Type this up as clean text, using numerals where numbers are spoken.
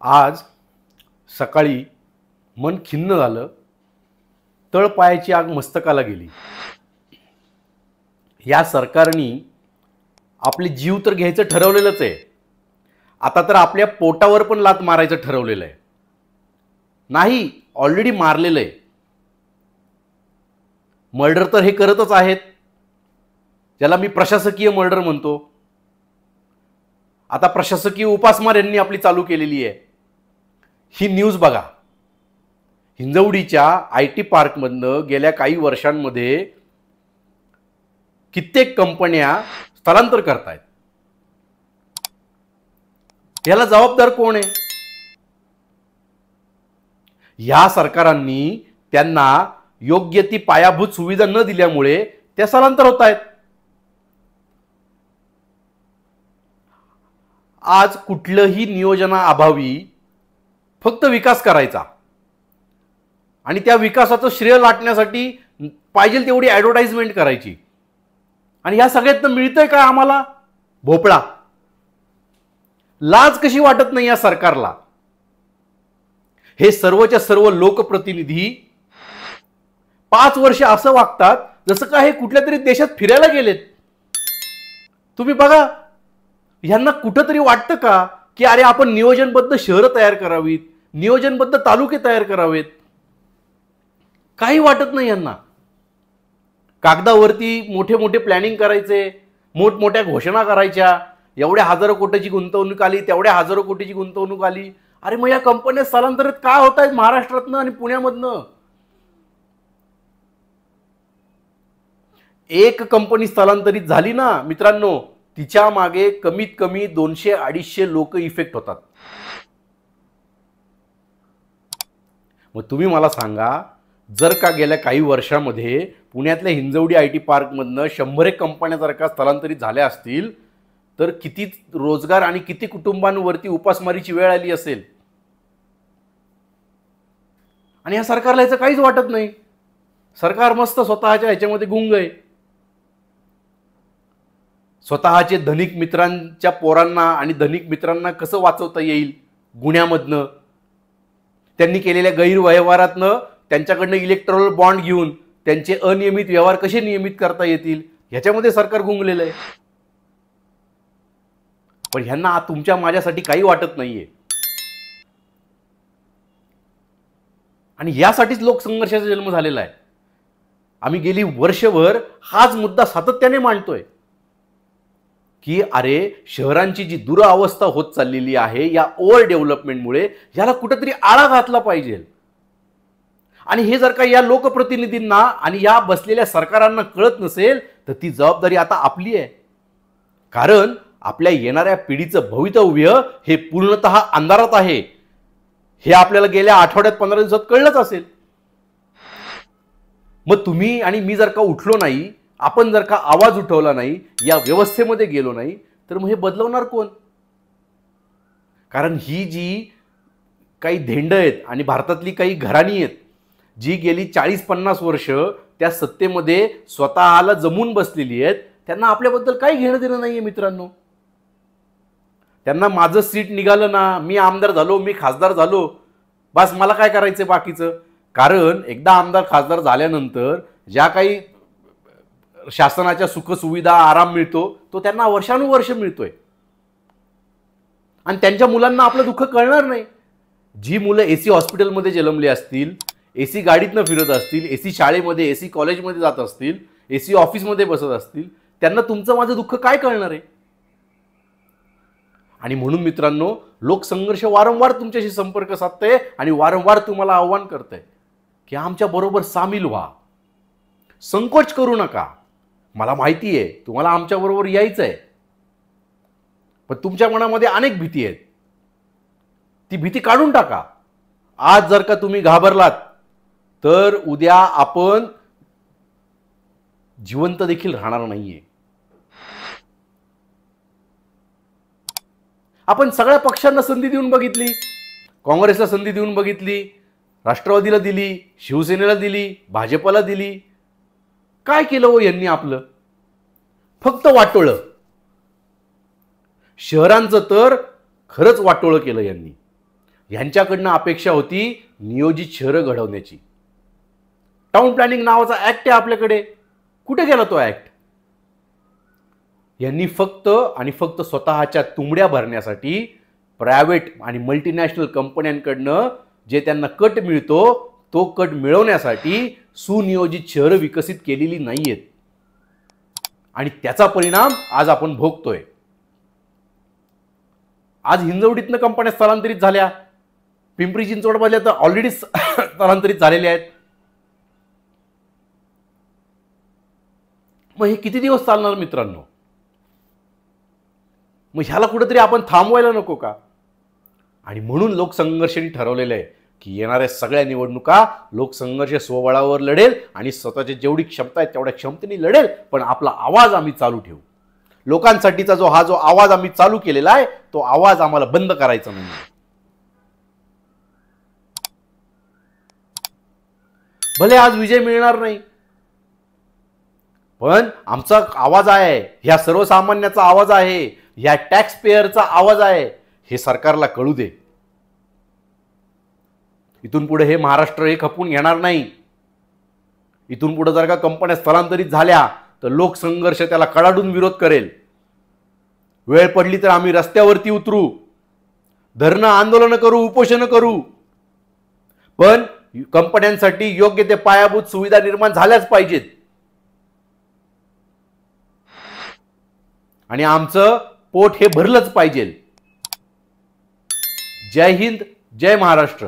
आज सकाळी मन खिन्न झालं, तळपायाची आग मस्तकाला गेली। या सरकारने आपले जीव तर घ्यायचं ठरवलेलंच आहे, आता तर आपल्या पोटावर पण लात मारायचं ठरवलेलं आहे। नाही, ऑलरेडी मारलेलं आहे। मर्डर तर हे करतच आहेत, ज्याला मी प्रशासकीय मर्डर म्हणतो। आता प्रशासकीय उपासमार यांनी आपली चालू केलेली आहे। ही न्यूज बघा, हिंजवडीच्या आयटी पार्कमधनं गेल्या काही वर्षांमध्ये कित्येक कंपन्या स्थलांतर करतायत। याला जबाबदार कोण आहे? या सरकारांनी त्यांना योग्य ती पायाभूत सुविधा न दिल्यामुळे ते स्थलांतर होत आहेत। आज कुठलंही नियोजनाअभावी फक्त विकास करायचा आणि त्या विकासाचं श्रेय लाटण्यासाठी पाहिजे तेवढी ॲडव्हर्टाइजमेंट करायची, आणि ह्या सगळ्यातनं मिळतंय काय आम्हाला? भोपळा। लाज कशी वाटत नाही या सरकारला? हे सर्वच्या सर्व लोकप्रतिनिधी 5 वर्ष असं वागतात जसं काय हे कुठल्या तरी देशात फिरायला गेलेत। तुम्ही बघा, ह्यांना कुठंतरी वाटतं का की अरे आपण नियोजनबद्ध शहरं तयार करावीत, नियोजनबद्ध तालुके तयार करावेत? काही वाटत नाही यांना। कागदावरती मोठे मोठे प्लॅनिंग करायचे, मोठमोठ्या घोषणा करायच्या, एवढ्या हजारो कोटीची गुंतवणूक आली, तेवढ्या हजारो कोटीची गुंतवणूक आली। अरे मग या कंपन्या स्थलांतरित का होत आहेत महाराष्ट्रातनं आणि पुण्यामधनं? एक कंपनी स्थलांतरित झाली ना मित्रांनो, तिच्या मागे कमीत कमी 200-250 लोक इफेक्ट होतात। मग तुम्ही मला सांगा, जर का गेल्या काही वर्षामध्ये पुण्यातल्या हिंजवडी आयटी पार्कमधनं 100 कंपन्या जर का स्थलांतरित झाल्या असतील तर किती रोजगार आणि किती कुटुंबांवरती उपासमारीची वेळ आली असेल? आणि या सरकारला याचं काहीच वाटत नाही। सरकार मस्त स्वतःच्या ह्याच्यामध्ये गुंग आहे। स्वतःचे धनिक मित्रांच्या पोरांना आणि धनिक मित्रांना कसं वाचवता येईल गुन्ह्यामधनं, त्यांनी केलेल्या गैरव्यवहारातनं त्यांच्याकडनं इलेक्ट्रॉल बॉन्ड घेऊन त्यांचे अनियमित व्यवहार कसे नियमित करता येतील, ह्याच्यामध्ये सरकार गुंगलेलं आहे। पण ह्यांना तुमच्या माझ्यासाठी काही वाटत नाहीये, आणि यासाठीच लोकसंघर्षाचा जन्म झालेला आहे। आम्ही गेली वर्षभर हाच मुद्दा सातत्याने मांडतोय की अरे शहरांची जी दुरावस्था होत चाललेली आहे या ओव्हर डेव्हलपमेंटमुळे याला कुठेतरी आळा घातला पाहिजे। आणि हे जर का या लोकप्रतिनिधींना आणि या बसलेल्या सरकारांना कळत नसेल तर ती जबाबदारी आता आपली आहे, कारण आपल्या येणाऱ्या पिढीचं भवितव्य हे पूर्णतः अंधारात आहे। हे आपल्याला गेल्या आठवड्यात 15 दिवसात कळलंच असेल। मग तुम्ही आणि मी जर का उठलो नाही, आपण जर का आवाज उठवला नाही, या व्यवस्थेमध्ये गेलो नाही, तर मग हे बदलवणार कोण? कारण ही जी काही धेंड आहेत आणि भारतातली काही घराणी आहेत जी गेली 40-50 वर्ष त्या सत्तेमध्ये स्वतःला जमून बसलेली आहेत, त्यांना आपल्याबद्दल काही घेणं देणं नाहीये मित्रांनो। त्यांना माझं सीट निघालं ना, मी आमदार झालो, मी खासदार झालो, बस मला काय करायचं बाकीचं? कारण एकदा आमदार खासदार झाल्यानंतर ज्या काही शासनाच्या सुखसुविधा आराम मिळतो तो त्यांना वर्षानुवर्ष मिळतोय, आणि त्यांच्या मुलांना आपलं दुःख कळणार नाही। जी मुलं एसी हॉस्पिटलमध्ये जन्मले असतील, एसी गाडीतनं फिरत असतील, एसी शाळेमध्ये, एसी कॉलेजमध्ये जात असतील, एसी ऑफिसमध्ये बसत असतील, त्यांना तुमचं माझं दुःख काय कळणार आहे? आणि म्हणून मित्रांनो, लोकसंघर्ष वारंवार तुमच्याशी संपर्क साधतंय आणि वारंवार तुम्हाला आव्हान करतंय की आमच्या बरोबर सामील व्हा, संकोच करू नका। मला माहिती आहे तुम्हाला आमच्या बरोबर यायचं आहे, पण तुमच्या मनामध्ये अनेक भीती आहेत, ती भीती काढून टाका। आज जर का तुम्ही घाबरलात तर उद्या आपण जिवंत देखील राहणार नाहीये। आपण सगळ्या पक्षांना संधी देऊन बघितली, काँग्रेसला संधी देऊन बघितली, राष्ट्रवादीला दिली, शिवसेनेला दिली, भाजपला दिली। काय केलं हो यांनी आपलं? फक्त वाटोळं। शहरांचं तर खरंच वाटोळं केलं यांनी। यांच्याकडनं अपेक्षा होती नियोजित शहरं घडवण्याची. टाउन प्लॅनिंग नावाचा ऍक्ट आहे आपल्याकडे, कुठे गेला तो ऍक्ट? यांनी फक्त आणि फक्त स्वतःच्या तुंबड्या भरण्यासाठी प्रायव्हेट आणि मल्टीनॅशनल कंपन्यांकडनं जे त्यांना कट मिळतो तो कट मिळवण्यासाठी सुनियोजित शहरं विकसित केलेली नाहीयेत. आणि त्याचा परिणाम आज आपण भोगतोय. आज हिंजवडीतनं कंपन्या स्थलांतरित झाल्या, पिंपरी चिंचवडमधल्या तर ऑलरेडी स्थलांतरित झालेल्या आहेत. मग हे किती दिवस चालणार मित्रांनो? मग ह्याला कुठेतरी आपण थांबवायला नको का? आणि म्हणून लोकसंघर्षाने ठरवलेलं आहे की येणाऱ्या सगळ्या निवडणुका लोकसंघर्ष स्वबळावर लढेल आणि स्वतःची जेवढी क्षमता आहे तेवढ्या क्षमतेने लढेल, पण आपला आवाज आम्ही चालू ठेवू. लोकांसाठीचा जो आवाज आम्ही चालू केलेला आहे तो आवाज आम्हाला बंद करायचा नाही. भले आज विजय मिळणार नाही, पण आमचा आवाज आहे, ह्या सर्वसामान्याचा आवाज आहे, ह्या टॅक्स पेअरचा आवाज आहे, हे सरकारला कळू दे. इथून पुढे हे महाराष्ट्र हे खपून घेणार नाही. इथून पुढे जर का कंपन्या स्थलांतरित झाल्या तर लोकसंघर्ष त्याला कडाडून विरोध करेल. वेळ पडली तर आम्ही रस्त्यावरती उतरू, धरणं आंदोलन करू, उपोषण करू, पण कंपन्यांसाठी योग्य ते पायाभूत सुविधा निर्माण झाल्याच पाहिजेत. आणि आमचं पोट हे भरलंच पाहिजे. जय हिंद, जय महाराष्ट्र.